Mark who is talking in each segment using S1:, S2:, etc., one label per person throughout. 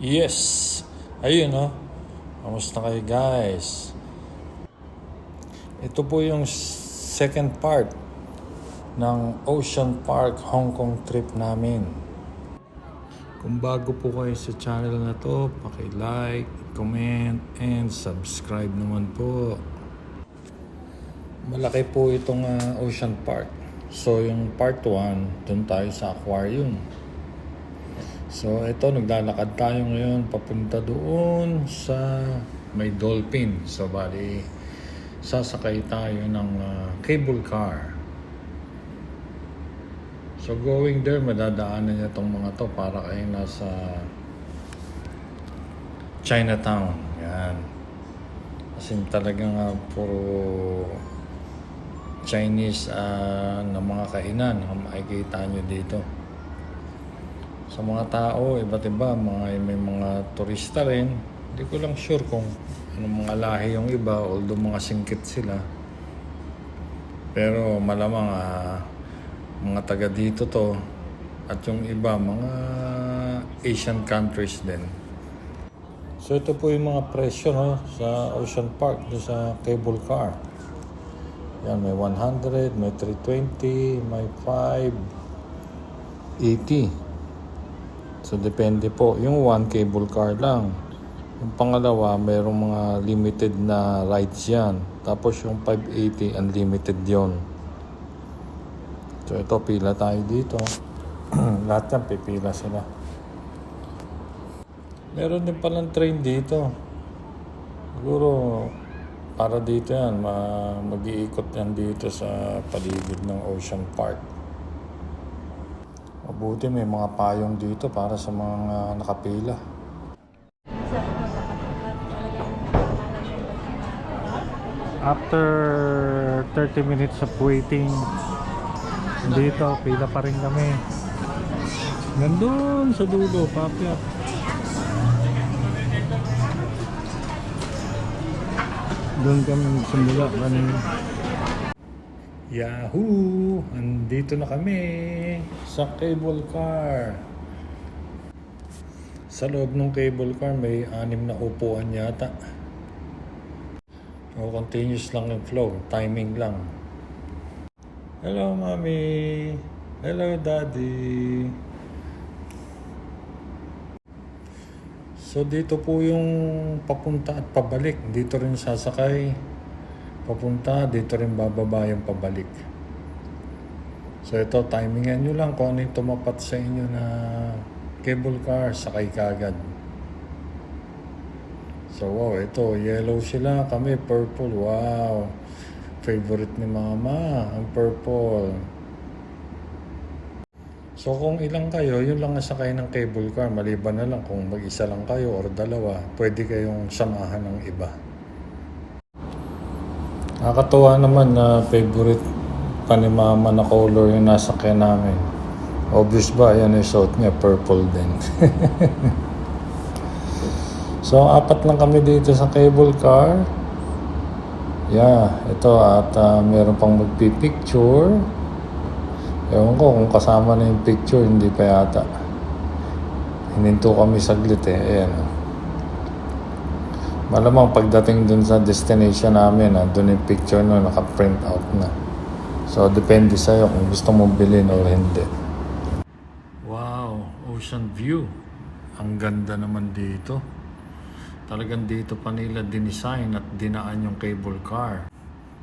S1: Yes! Ayun, no? Kamusta kayo, guys? Ito po yung second part ng Ocean Park Hong Kong trip namin. Kung bago po kayo sa channel na to, paki-like, comment, and subscribe naman po. Malaki po itong Ocean Park. So, yung part 1, dun tayo sa aquarium. So, ito, naglalakad tayo ngayon papunta doon sa may dolphin. So, bali, sasakay tayo ng cable car. So, going there, madadaanan niya itong mga to para kayo nasa Chinatown. Yan. Kasi talagang puro Chinese na mga kainan ang makikita nyo dito. Sa mga tao, iba't iba, may mga turista rin. Hindi ko lang sure kung anong mga lahi yung iba, although mga singkit sila. Pero malamang mga taga dito to. At yung iba, mga Asian countries din. So ito po yung mga presyo, no, sa Ocean Park, sa cable car. Yan, may 100, may 320, may 580. So, depende po. Yung one cable car lang. Yung pangalawa, mayroong mga limited na rides yan. Tapos yung 580, unlimited yon. So, ito, pila tayo dito. Lahat yan, pipila sila. Meron din palang train dito. Siguro, para dito yan, mag-iikot yan dito sa paligid ng Ocean Park. Mabuti may mga payong dito para sa mga nakapila. After 30 minutes of waiting, dito pila pa rin kami. Nandun sa dulo, papyat. Doon kami simula kanina. Yahoo! Andito na kami sa cable car. Sa loob ng cable car may 6 na upuan yata. O continuous lang yung flow, timing lang. Hello, Mami. Hello, Daddy. So dito po yung papunta at pabalik. Dito rin sasakay. Papunta, dito rin bababa yung pabalik. So ito, timingan nyo lang kung ano yung tumapat sa inyo na cable car, sakay kagad. So wow, ito, yellow sila, kami purple, wow. Favorite ni Mama, ang purple. So kung ilang kayo, yun lang nasakay ng cable car, maliban na lang kung mag-isa lang kayo or dalawa, pwede kayong samahan ng iba. Nakakatuwa naman na favorite pa ni Mama na color yung nasakyan namin. Obvious ba? Yan yung suot niya, purple din. So, 4 lang kami dito sa cable car. Yeah, ito at meron pang magpipicture. Ewan ko kung kasama na yung picture, hindi pa yata. Hininto kami saglit Ayan. Malamang pagdating dun sa destination namin, dun yung picture na naka-print out na. So, depende sa'yo kung gusto mong bilhin o hindi. Wow, ocean view. Ang ganda naman dito. Talagang dito pa nila dinesign at dinaan yung cable car.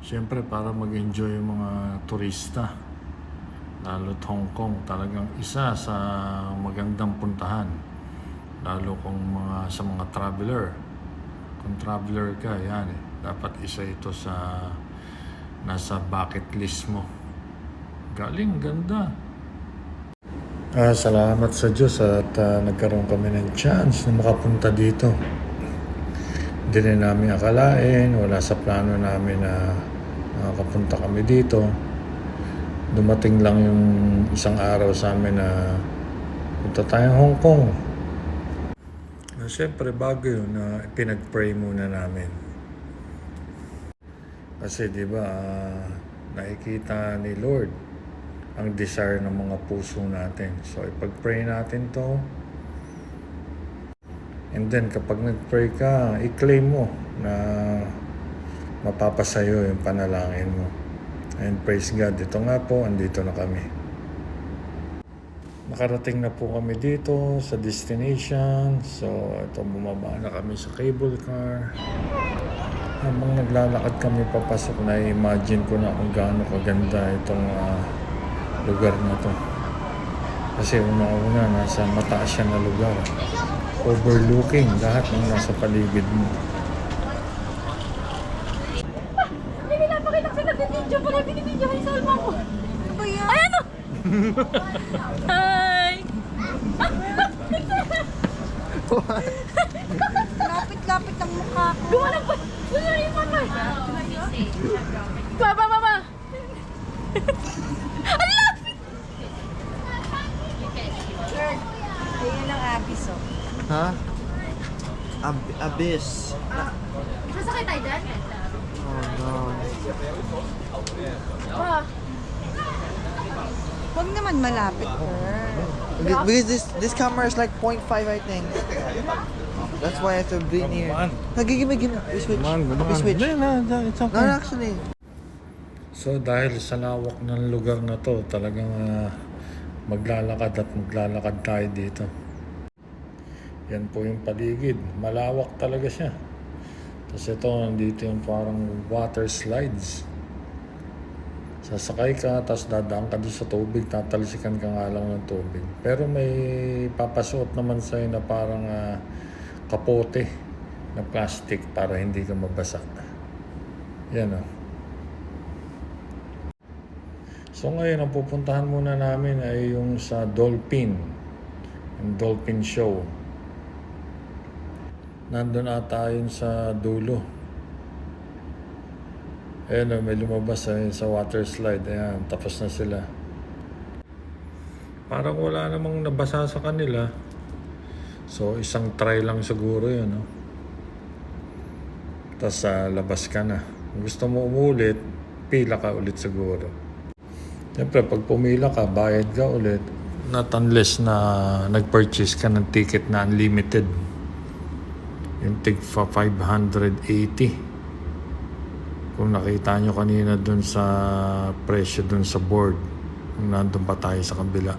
S1: Siyempre, para mag-enjoy yung mga turista. Lalo't Hong Kong, talagang isa sa magandang puntahan. Lalo kung sa mga traveler. Kung traveler ka, yan dapat isa ito sa nasa bucket list mo. Galing, ganda. Salamat sa Diyos at nagkaroon kami ng chance na makapunta dito. Hindi rin namin akalain, wala sa plano namin na makapunta kami dito. Dumating lang yung isang araw sa amin na punta tayong Hong Kong. Siyempre, bago yun, pinag-pray muna namin. Kasi, di ba, nakikita ni Lord ang desire ng mga puso natin. So, ipag-pray natin to. And then kapag nag-pray ka, i-claim mo na mapapasayo yung panalangin mo. And praise God, ito nga po, andito na kami. Nakarating na po kami dito sa destination. So, ito, bumaba na kami sa cable car. Habang naglalakad kami papasok, na-imagine ko na kung gaano kaganda itong lugar na to. Kasi una-una, nasa mataas siya na lugar. Overlooking lahat ng nasa paligid mo.
S2: Hindi napakita kasi nag-video pala, binibidyo ko yung salma ko. Ano yan? Ay, ano? Hi!
S3: Lapit-lapit ang mukha ko.
S2: Gumanap pa! Gumanap yung mama! Baba, baba! Ang lapit!
S3: Ayun ang abis, oh.
S4: Ha? Abyss.
S2: Sasakay tayo dyan?
S4: Oh no.
S2: Ah,
S3: Huwag naman malapit, girl.
S4: Because this camera is like 0.5 I think. That's why I have to be near.
S1: Come on.
S4: Okay, give me. We switch.
S1: Gumaan.
S4: We switch.
S1: It's
S4: No, actually.
S1: So dahil sa lawak ng lugar na to, talagang maglalakad tayo dito. Yan po yung paligid. Malawak talaga siya. Tapos ito, nandito yung parang water slides. Sasakay ka, tapos dadaan ka doon sa tubig, tatalsikan ka nga lang ng tubig. Pero may papasuot naman sa'yo na parang kapote na plastic para hindi ka mabasa. Yan o. So ngayon, ang pupuntahan muna namin ay yung sa Dolphin. Yung Dolphin Show. Nandun ata yun sa dulo. Ayan o, may lumabas sa water slide. Ayan, tapos na sila. Parang wala namang nabasa sa kanila. So, isang try lang siguro yun. No? Tapos labas ka na. Kung gusto mo umulit, pila ka ulit siguro. Siyempre, pag pumila ka, bayad ka ulit. Not unless na nag-purchase ka ng ticket na unlimited. Yung tig 580. Kung nakita nyo kanina dun sa presyo dun sa board, kung nandun pa tayo sa kabila.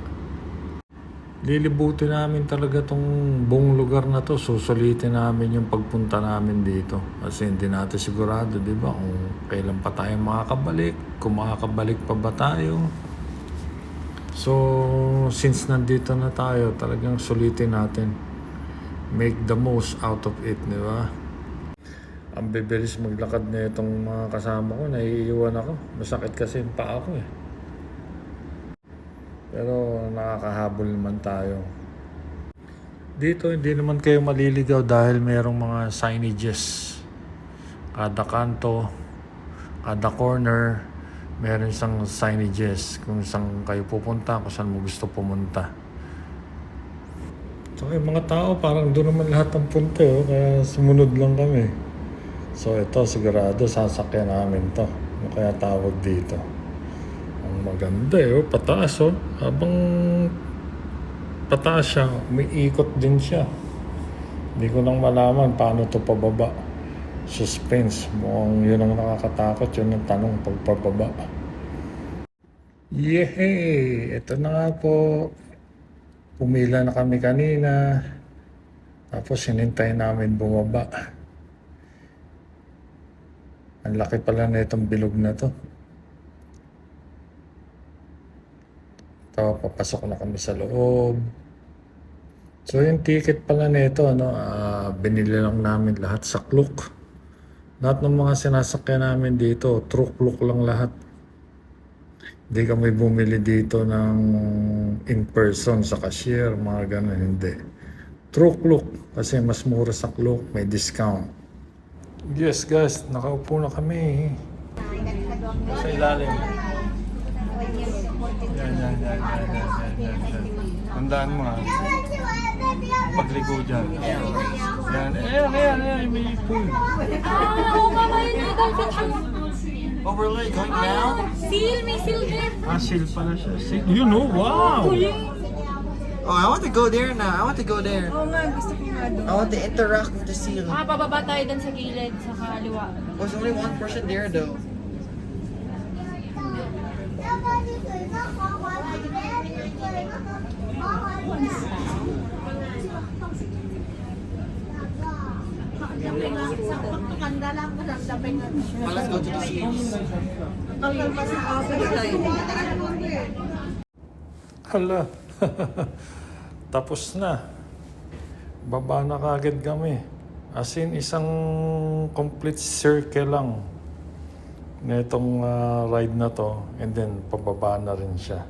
S1: Lilibutin namin talaga tong buong lugar na to. Susulitin namin yung pagpunta namin dito. Kasi hindi natin sigurado, di ba? Kung kailan pa tayo makakabalik. Kung makakabalik pa ba tayo. So, since nandito na tayo, talagang sulitin natin. Make the most out of it, di ba? Ang bibilis maglakad na itong mga kasama ko. Naiiwan ako. Masakit kasi yung paa ko eh. Pero nakakahabol naman tayo. Dito hindi naman kayo maliligaw dahil mayroong mga signages. Kada kanto, kada corner, meron isang signages kung saan kayo pupunta, kung saan mo gusto pumunta. So yung mga tao parang doon naman lahat ang punta kaya sumunod lang kami. So ito sigurado sasakyan namin to. Ano kaya tawag dito? Ang maganda pataas Habang pataas siya, umiikot din siya. Hindi ko nang malaman paano to pababa. Suspense. Mukhang yun ang nakakatakot. Yun ang tanong pagpababa. Yehey! Ito na nga po. Pumila na kami kanina. Tapos hinintay namin bumaba. Ang laki pala na itong bilog na to. Ito, papasok na kami sa loob. So yung ticket pala nito, binili lang namin lahat sa Klook. Lahat ng mga sinasakyan namin dito, through Klook lang lahat. Hindi kami bumili dito ng in-person sa cashier, mga ganun, hindi. Through Klook, kasi mas mura sa Klook, may discount. Yes guys, nakaupo na kami. Sa ilalim. Yan. Tandaan mo ha. Pagligo dyan. Yan. Ayan, may pool.
S2: oo nga ngayon may dolphin show.
S4: Oh, really? Going down?
S2: Seal, may seal din.
S1: Seal pala siya. Seal. You know, wow!
S4: Oh, I want to go there now. I want to go there.
S3: Oo nga, gusto ko nga doon.
S4: I want to interact with the seal.
S2: Pababa tayo dun sa gilid, sa kaliwa.
S4: There's only one person there though. Oh, let's go to the seals.
S1: Hala. Tapos na. Baba na kagad kami. As in, isang complete circle lang na itong ride na to. And then, pababa na rin siya.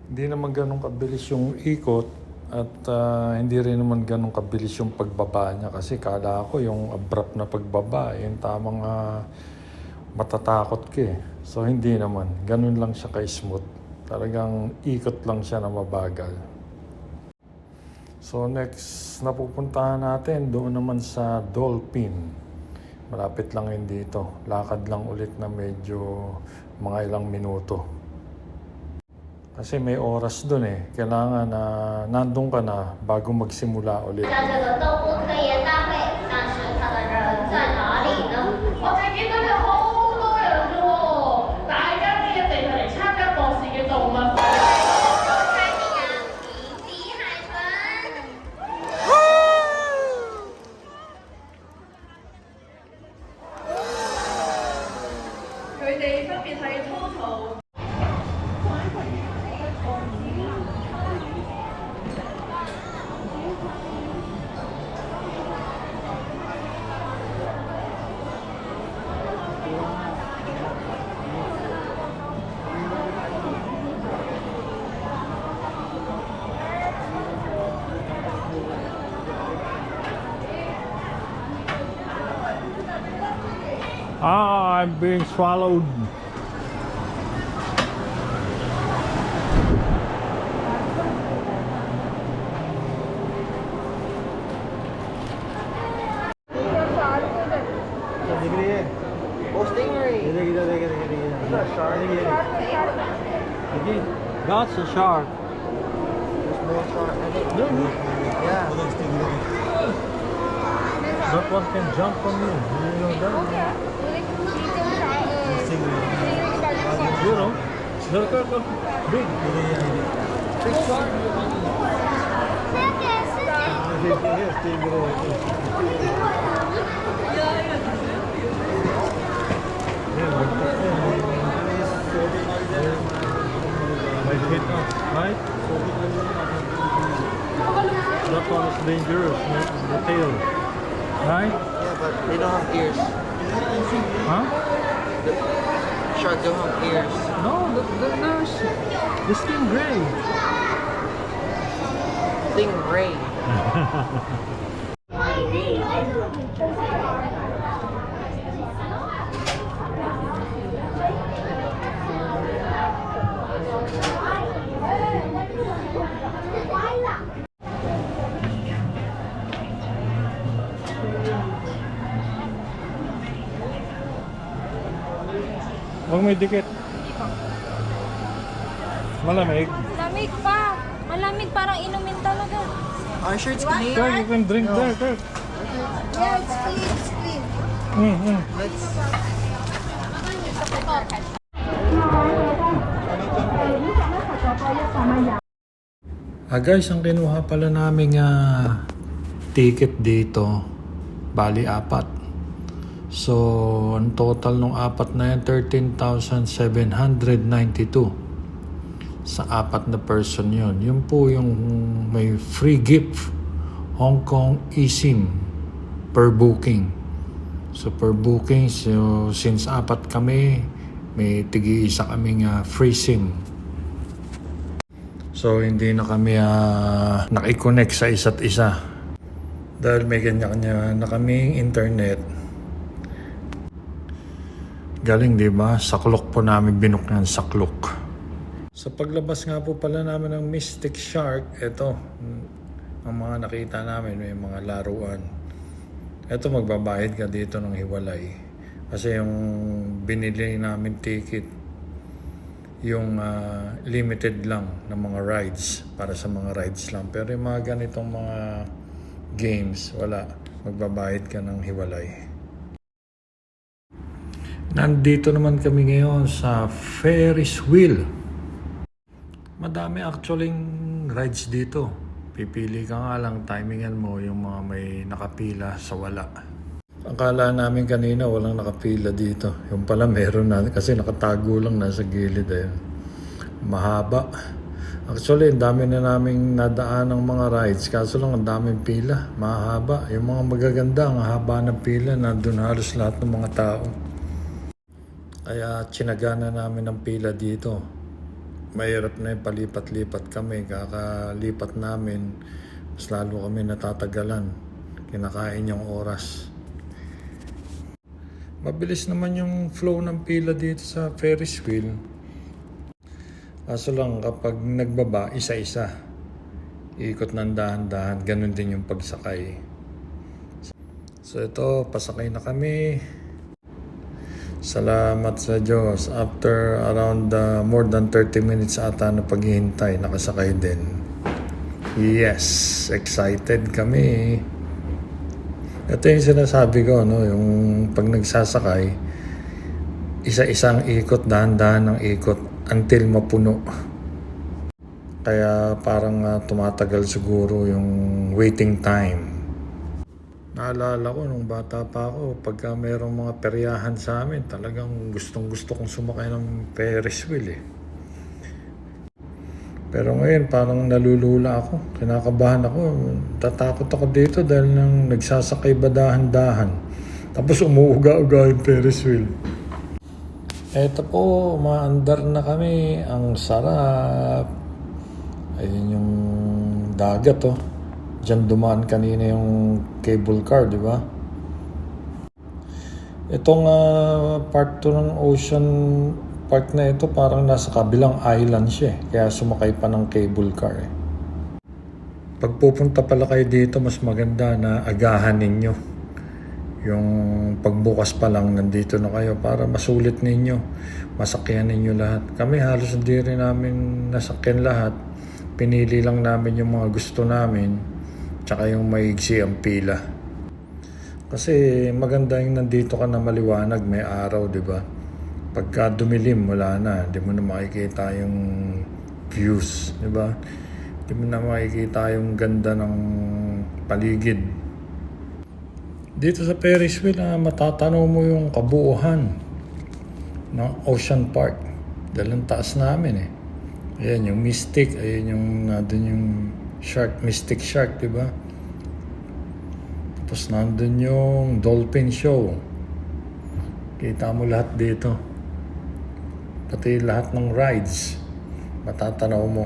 S1: Hindi naman ganun kabilis yung ikot at hindi rin naman ganun kabilis yung pagbaba niya. Kasi kala ko yung abrupt na pagbaba, yung tamang matatakot ka eh. So, hindi naman. Ganun lang siya ka-smooth. Talagang ikot lang siya na mabagal. So next na pupuntahan natin, doon naman sa Dolphin. Malapit lang yun dito. Lakad lang ulit na medyo mga ilang minuto. Kasi may oras doon eh. Kailangan na nandun ka na bago magsimula ulit.
S5: 那这个动物科研大会，但是它的人在哪里呢？我最近真係好多人喎，大家呢一定係嚟參加博士嘅動物。睇邊啊？電子蟹粉。佢哋分別係 Toto。
S1: Ah, I'm being swallowed.
S4: Oh, stingray. Is that a shark?
S1: That's a shark.
S4: There's more shark. Yeah.
S1: That one can jump on you. You know that? You know? Look. Big.
S4: Big shark.
S1: Might hit us, right? That one is dangerous, the tail. Right?
S4: Yeah, but they don't have ears.
S1: Huh?
S4: Shark don't have ears.
S1: No, there's the stingray.
S4: Stingray.
S1: Huwag may dikit. Malamig.
S2: Malamig pa. Malamig, parang inumin talaga.
S4: Our shirt's clean.
S1: Kirk, you can drink there, Kirk.
S3: Yeah, it's clean, it's clean.
S4: Let's.
S1: Guys, ang kinuha pala namin ticket dito, bali 4. So, ang total ng 4 na yan, 13,792 sa 4 na person yun. Yun po yung may free gift, Hong Kong eSIM per booking. So, per booking, so, since 4 kami, may tigi-isa kaming free SIM. So, hindi na kami nakikonnect sa isa't isa. Dahil may kanya-kanya na kaming internet. Galing, di ba? Saklok po namin binukyan, saklok. Sa paglabas nga po pala namin ng Mystic Shark, ito, ang mga nakita namin, may mga laruan. Ito, magbabayad ka dito ng hiwalay. Kasi yung binili namin ticket, yung limited lang ng mga rides, para sa mga rides lang. Pero yung mga ganitong mga games, wala. Magbabayad ka ng hiwalay. Nandito naman kami ngayon sa Ferris wheel. Madami actually rides dito. Pipili ka nga lang, timingan mo yung mga may nakapila sa wala. Akala namin kanina walang nakapila dito. Yung pala meron na kasi nakatago lang nasa gilid. Mahaba. Actually, ang dami na naming nadaan ng mga rides. Kaso lang ang daming pila. Mahaba. Yung mga magaganda, ang haba ng pila. Nandun halos lahat ng mga tao. Kaya tsinaga na namin ang pila dito. Mahirap na yung palipat-lipat kami. Kakalipat namin, mas lalo kami natatagalan. Kinakain yung oras. Mabilis naman yung flow ng pila dito sa Ferris wheel. Kaso lang kapag nagbaba, isa-isa. Ikot ng dahan-dahan. Ganun din yung pagsakay. So ito, pasakay na kami. Salamat sa Diyos. After around more than 30 minutes ata na paghihintay, nakasakay din. Yes, excited kami. Ito yung sinasabi ko, no? Yung pag nagsasakay, isa-isang ikot, dahan-dahan ng ikot until mapuno. Kaya parang tumatagal siguro yung waiting time. Naalala ko nung bata pa ako, pagka mayroong mga peryahan sa amin, talagang gustong-gusto kong sumakay ng Ferris wheel. Pero ngayon parang nalulula ako, kinakabahan ako, tatakot ako dito dahil nang nagsasakay ba dahan-dahan. Tapos umuuga-uga yung Ferris wheel. Eto po, maandar na kami, ang sarap. Ayun yung dagat oh. Diyan dumaan kanina yung cable car, di ba? Itong part 2 ng ocean park na ito, parang nasa kabilang island siya. Kaya sumakay pa ng cable car. Pag pupunta pala kayo dito, mas maganda na agahan ninyo. Yung pagbukas pa lang, nandito na kayo para masulit ninyo. Masakyan ninyo lahat. Kami halos hindi rin namin nasakyan lahat. Pinili lang namin yung mga gusto namin. Tsaka yung maigsi ang pila. Kasi maganda yung nandito ka na maliwanag, may araw, di ba? Pagka dumilim, wala na. Di mo na makikita yung views, di ba? Di mo na makikita yung ganda ng paligid. Dito sa Ferris wheel, matatanaw mo yung kabuuan ng Ocean Park. Dahil ang taas namin Ayan yung Mystic, ayan yung nandun yung Shark, Mystic Shark, di ba? Tapos nandun yung Dolphin Show. Kita mo lahat dito. Pati lahat ng rides, matatanaw mo.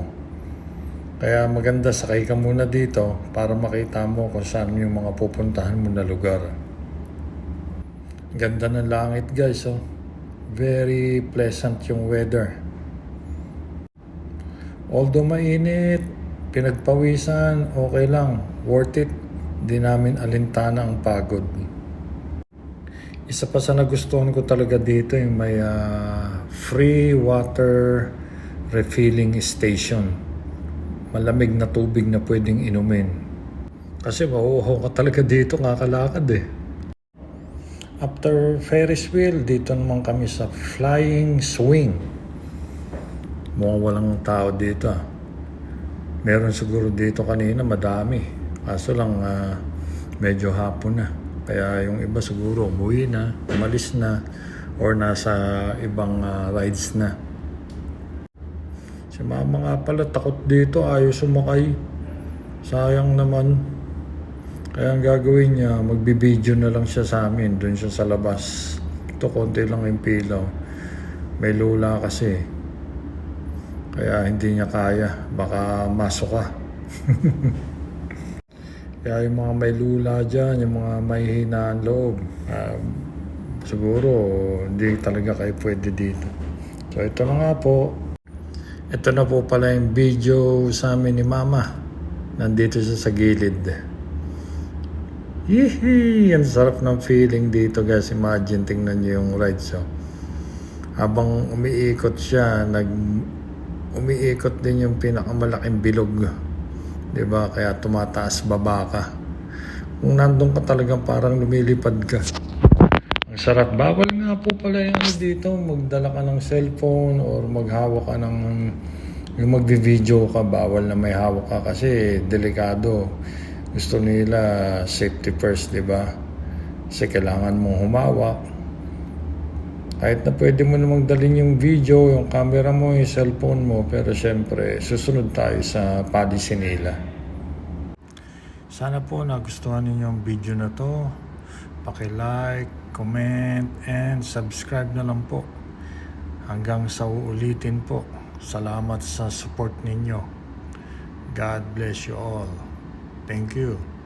S1: Kaya maganda, sakay ka muna dito para makita mo kung saan yung mga pupuntahan mo na lugar. Ganda ng langit guys, oh. Very pleasant yung weather. Although mainit, pinagpawisan, okay lang, worth it. Di namin alintana ang pagod. Isa pa sa nagustuhan ko talaga dito yung may free water refilling station. Malamig na tubig na pwedeng inumin. Kasi mauuhaw ka talaga dito, kakalakad After Ferris wheel, dito naman kami sa flying swing. Mukhang walang tao dito Meron siguro dito kanina, madami. Kaso lang medyo hapon na. Kaya yung iba siguro umuwi na, umalis na, or nasa ibang rides na. Si mama nga pala takot dito, ayaw sumakay. Sayang naman. Kaya ang gagawin niya, magbibideo na lang siya sa amin, doon siya sa labas. Ito, konti lang yung pilaw. May lula kasi. Kaya hindi niya kaya, baka masok ka. Kaya yung mga may lula dyan, yung mga may hinaan loob, siguro hindi talaga kayo pwede dito. So ito na nga po. Ito na po pala yung video sa amin ni Mama. Nandito siya sa gilid. Yee! Ang sarap ng feeling dito guys. Imagine, tingnan niyo yung ride show. habang umiikot siya, umiikot din yung pinakamalaking bilog. Diba? Kaya tumataas baba ka. Kung nandun ka talagang parang lumilipad ka. Ang sarap. Bawal nga po pala yung dito, magdala ka ng cellphone or maghawak ka ng, yung magbi-video ka, bawal na may hawak ka kasi delikado. Gusto nila safety first, diba? Kasi kailangan mong humawak. Kahit na pwede mo namang dalhin yung video, yung camera mo, yung cellphone mo, pero syempre, susunod tayo sa policy nila. Sana po nagustuhan ninyo ang video na to. Paki-like, comment, and subscribe na lang po. Hanggang sa uulitin po. Salamat sa support ninyo. God bless you all. Thank you.